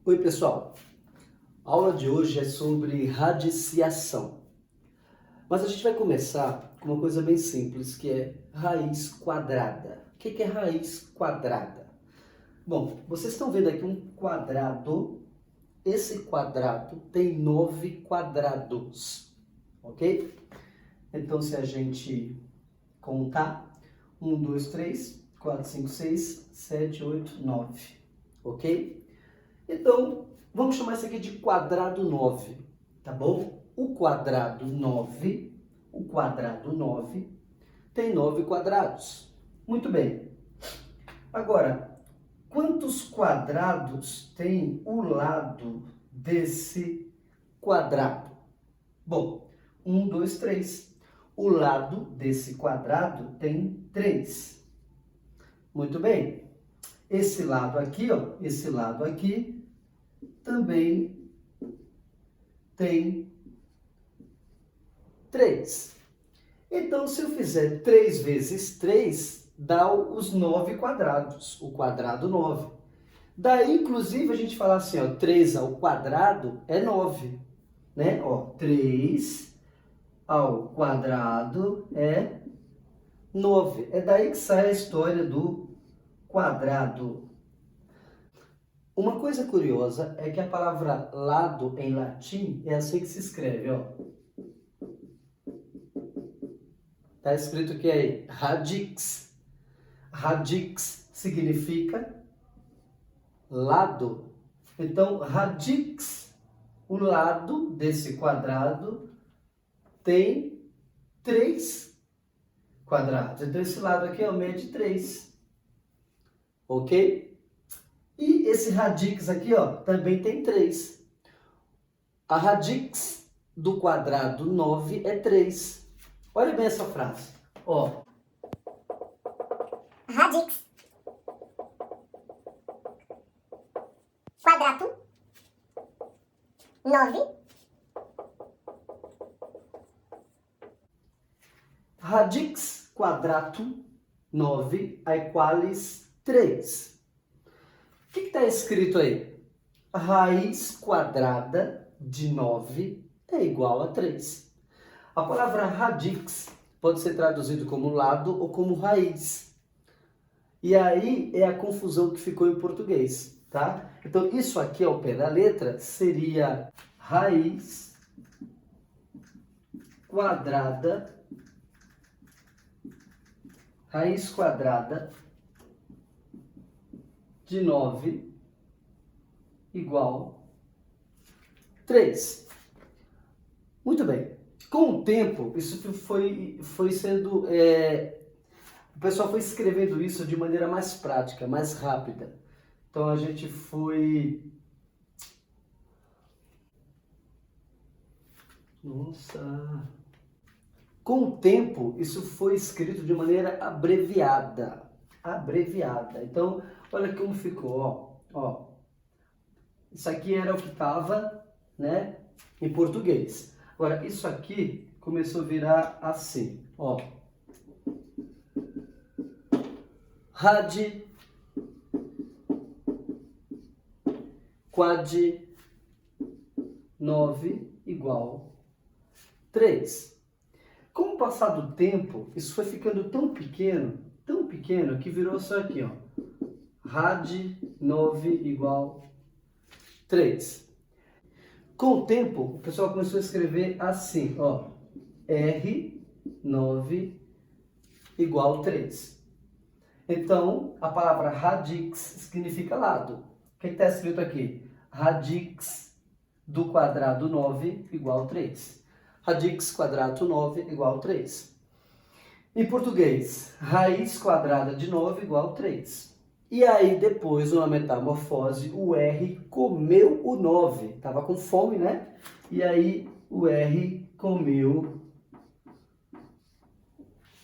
Oi, pessoal. A aula de hoje é sobre radiciação. Mas a gente vai começar com uma coisa bem simples, que é raiz quadrada. O que é raiz quadrada? Bom, vocês estão vendo aqui um quadrado. Esse quadrado tem 9 quadrados, ok? Então, se a gente contar, 1, 2, 3, 4, 5, 6, 7, 8, 9, ok? Então, vamos chamar isso aqui de quadrado 9, tá bom? O quadrado 9 tem 9 quadrados. Muito bem. Agora, quantos quadrados tem o lado desse quadrado? Bom, 1, 2, 3. O lado desse quadrado tem 3. Muito bem. Esse lado aqui, ó, esse lado aqui também tem 3. Então, se eu fizer 3 vezes 3, dá os 9 quadrados, o quadrado 9. Daí, inclusive, a gente fala assim, ó, 3 ao quadrado é 9, né? Ó, 3 ao quadrado é 9. É daí que sai a história do quadrado. Uma coisa curiosa é que a palavra lado em latim é assim que se escreve, ó. Está escrito que é radix. Radix significa lado. Então, radix, o lado desse quadrado, tem 3 quadrados. Então, esse lado aqui é o meio de 3. Ok? E esse radix aqui, ó, também tem 3. A radix do quadrado 9 é 3. Olha bem essa frase. Ó. Radix quadrado 9 Radix quadrato 9 equalis 3. O que está escrito aí? Raiz quadrada de 9 é igual a 3. A palavra radix pode ser traduzido como lado ou como raiz. E aí é a confusão que ficou em português, tá? Então, isso aqui ao pé da letra seria raiz quadrada de 9 igual 3. Muito bem. Com o tempo, isso foi sendo... o pessoal foi escrevendo isso de maneira mais prática, mais rápida. Então, a gente foi... Nossa... Com o tempo, isso foi escrito de maneira abreviada. Abreviada. Então, olha como ficou, ó. Ó. Isso aqui era o que estava, né, em português. Agora, isso aqui começou a virar assim, ó. Rad, quad, 9 igual 3. Com o passar do tempo, isso foi ficando tão pequeno, que virou isso aqui, ó. Rad 9 igual 3. Com o tempo, o pessoal começou a escrever assim, ó. R9 igual 3. Então, a palavra radix significa lado. O que está escrito aqui? Radix do quadrado 9 igual 3. Radix quadrado 9 igual 3. Em português, raiz quadrada de 9 igual 3. E aí, depois, numa metamorfose, o R comeu o 9. Estava com fome, né? E aí, o R comeu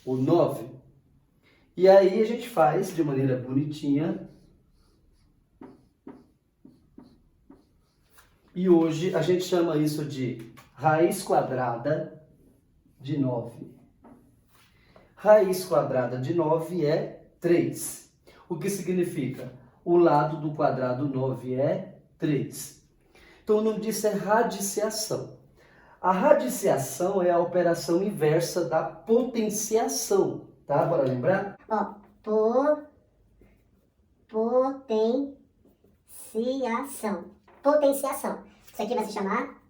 o 9. E aí, a gente faz de maneira bonitinha. E hoje, a gente chama isso de raiz quadrada de 9. Raiz quadrada de 9 é 3. O que significa? O lado do quadrado 9 é 3. Então o nome disso é radiciação. A radiciação é a operação inversa da potenciação, tá? Bora lembrar? Ó, potenciação. Potenciação. Isso aqui vai se chamar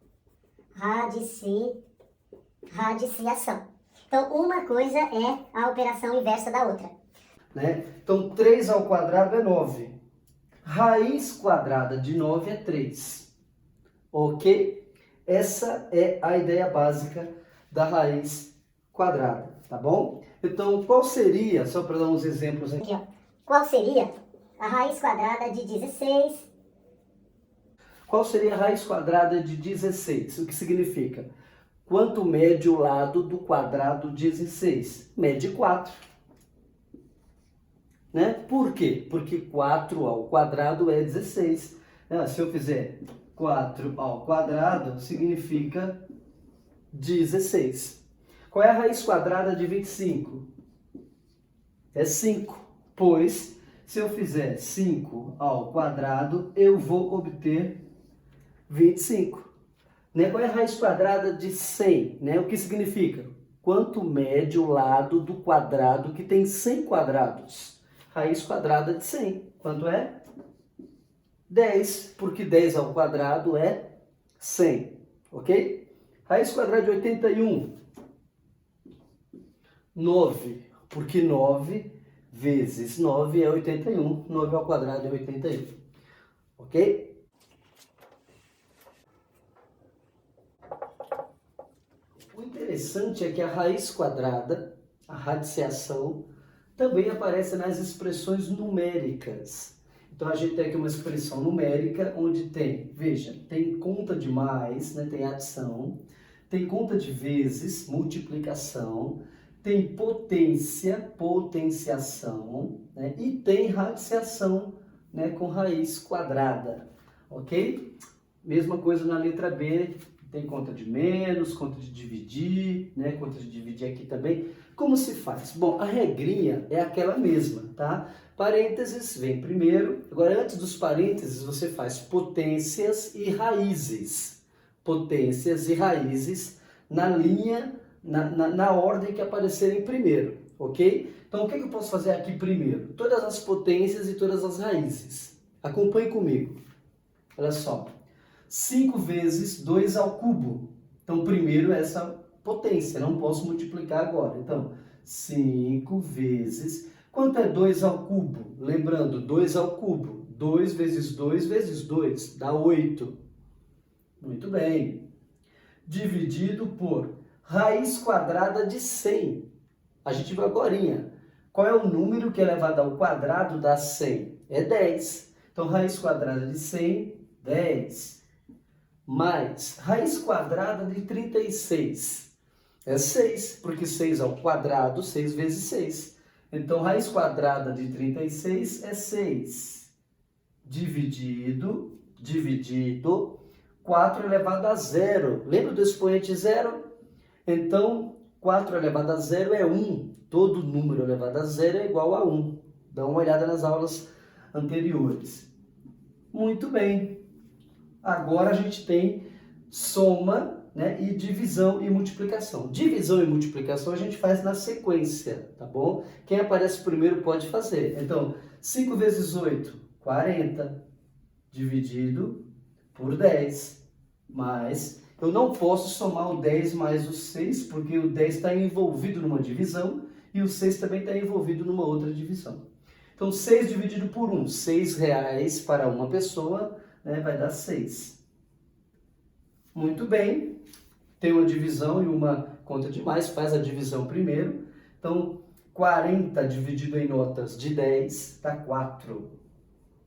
radiciação. Então, uma coisa é a operação inversa da outra. Né? Então, 3 ao quadrado é 9. Raiz quadrada de 9 é 3. Ok? Essa é a ideia básica da raiz quadrada, tá bom? Então, qual seria, só para dar uns exemplos aqui. Aqui, ó. Qual seria a raiz quadrada de 16? Qual seria a raiz quadrada de 16? O que significa? Quanto mede o lado do quadrado 16? Mede 4. Né? Por quê? Porque 4 ao quadrado é 16. Se eu fizer 4 ao quadrado, significa 16. Qual é a raiz quadrada de 25? É 5. Pois, se eu fizer 5 ao quadrado, eu vou obter 25. Né? Qual é a raiz quadrada de 100? Né? O que significa? Quanto mede o lado do quadrado que tem 100 quadrados? Raiz quadrada de 100. Quanto é? 10, porque 10 ao quadrado é 100. Ok? Raiz quadrada de 81. 9, porque 9 vezes 9 é 81. 9 ao quadrado é 81. Ok? O interessante é que a raiz quadrada, a radiciação, também aparece nas expressões numéricas. Então a gente tem aqui uma expressão numérica onde tem, veja, tem conta de mais, né, tem adição, tem conta de vezes, multiplicação, tem potência, potenciação, né, e tem radiciação, né, com raiz quadrada, ok? Mesma coisa na letra B. Tem conta de menos, conta de dividir, né? Conta de dividir aqui também. Como se faz? Bom, a regrinha é aquela mesma, tá? Parênteses vem primeiro. Agora, antes dos parênteses, você faz potências e raízes. Potências e raízes na linha, na ordem que aparecerem primeiro, ok? Então, o que eu posso fazer aqui primeiro? Todas as potências e todas as raízes. Acompanhe comigo. Olha só. 5 vezes 2 ao cubo. Então, primeiro essa potência, não posso multiplicar agora. Então, 5 vezes... Quanto é 2 ao cubo? Lembrando, 2 ao cubo. 2 vezes 2 vezes 2, dá 8. Muito bem. Dividido por raiz quadrada de 100. A gente viu agorinha. Qual é o número que elevado ao quadrado dá 100? É 10. Então, raiz quadrada de 100, 10. Mais raiz quadrada de 36 é 6, porque 6 ao quadrado, 6 vezes 6. Então, raiz quadrada de 36 é 6. Dividido, 4 elevado a 0. Lembra do expoente zero? Então, 4 elevado a 0 é 1. Todo número elevado a 0 é igual a 1. Dá uma olhada nas aulas anteriores. Muito bem. Agora a gente tem soma, né, e divisão e multiplicação. Divisão e multiplicação a gente faz na sequência, tá bom? Quem aparece primeiro pode fazer. Então, 5 vezes 8, 40, dividido por 10, mais... Eu não posso somar o 10 mais o 6, porque o 10 está envolvido numa divisão e o 6 também está envolvido numa outra divisão. Então, 6 dividido por 1, R$6 para uma pessoa, né, vai dar 6. Muito bem, tem uma divisão e uma conta de mais, faz a divisão primeiro. Então, 40 dividido em notas de 10 dá 4,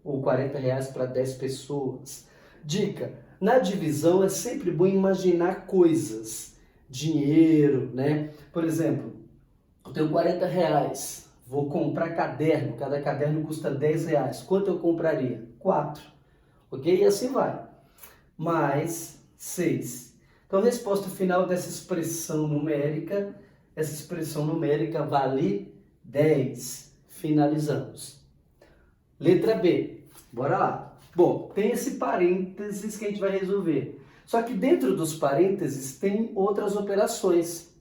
ou R$40 para 10 pessoas. Dica, na divisão é sempre bom imaginar coisas, dinheiro, né? Por exemplo, eu tenho R$40, vou comprar caderno, cada caderno custa R$10. Quanto eu compraria? 4. Ok? E assim vai. Mais 6. Então, a resposta final dessa expressão numérica, essa expressão numérica vale 10. Finalizamos. Letra B. Bora lá. Bom, tem esse parênteses que a gente vai resolver. Só que dentro dos parênteses tem outras operações.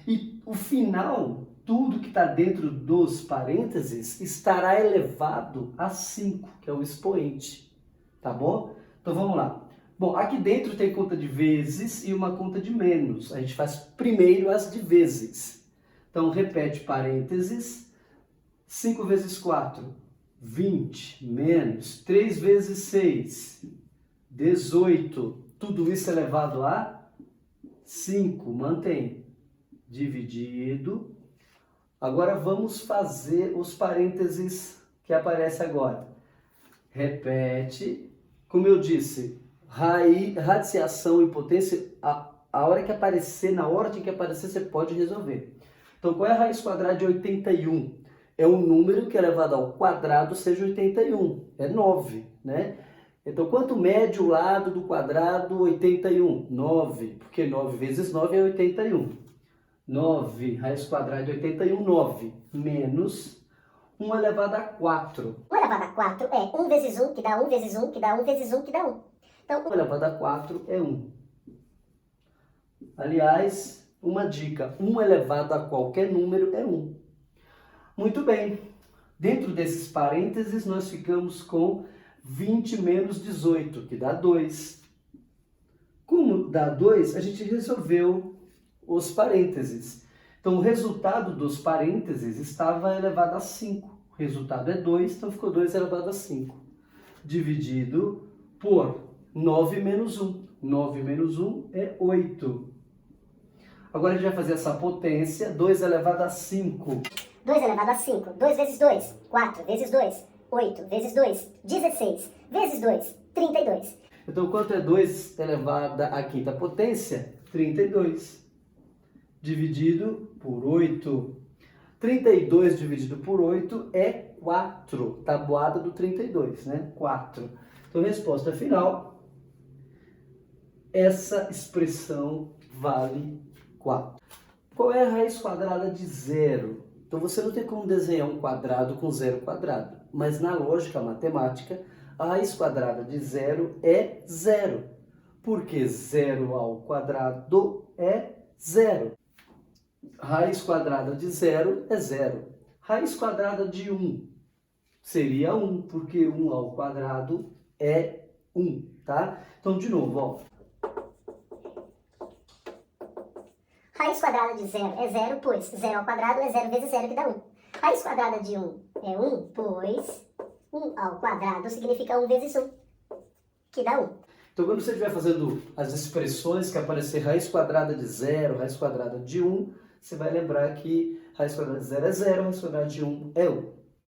E o final, tudo que está dentro dos parênteses, estará elevado a 5, que é o expoente. Tá bom? Então vamos lá. Bom, aqui dentro tem conta de vezes e uma conta de menos. A gente faz primeiro as de vezes. Então repete parênteses. 5 vezes 4, 20, menos 3 vezes 6, 18. Tudo isso elevado a 5, mantém. Dividido. Agora vamos fazer os parênteses que aparece agora. Repete. Como eu disse, radiciação e potência, a hora que aparecer, na ordem que aparecer, você pode resolver. Então, qual é a raiz quadrada de 81? É um número que elevado ao quadrado seja 81. É 9, né? Então, quanto mede o lado do quadrado 81? 9, porque 9 vezes 9 é 81. 9, raiz quadrada de 81, 9, menos 1 elevado a 4. 1 elevado a 4 é 1 vezes 1, que dá 1 vezes 1, que dá 1 vezes 1, que dá 1. Então, 1 elevado a 4 é 1. Aliás, uma dica, 1 elevado a qualquer número é 1. Muito bem. Dentro desses parênteses, nós ficamos com 20 menos 18, que dá 2. Como dá 2, a gente resolveu os parênteses. Então, o resultado dos parênteses estava elevado a 5. O resultado é 2, então ficou 2 elevado a 5. Dividido por 9 menos 1. 9 menos 1 é 8. Agora a gente vai fazer essa potência, 2 elevado a 5. 2 elevado a 5, 2 vezes 2, 4 vezes 2, 8 vezes 2, 16 vezes 2, 32. Então, quanto é 2 elevado à quinta potência? 32. Dividido por 8. 32 dividido por 8 é 4. Tabuada do 32, né? 4. Então, resposta final, essa expressão vale 4. Qual é a raiz quadrada de 0? Então, você não tem como desenhar um quadrado com 0 quadrado. Mas, na lógica matemática, a raiz quadrada de 0 é 0. Porque 0 ao quadrado é 0. Raiz quadrada de 0 é 0. Raiz quadrada de 1 seria 1, porque 1 ao quadrado é 1, tá? Então, de novo, ó. Raiz quadrada de 0 é 0, pois 0 ao quadrado é 0 vezes 0, que dá 1. Raiz quadrada de 1 é 1, pois 1 ao quadrado significa 1 vezes 1, que dá 1. Então, quando você estiver fazendo as expressões que aparecer raiz quadrada de 0, raiz quadrada de 1, você vai lembrar que raiz quadrada de 0 é 0, raiz quadrada de 1 é 1.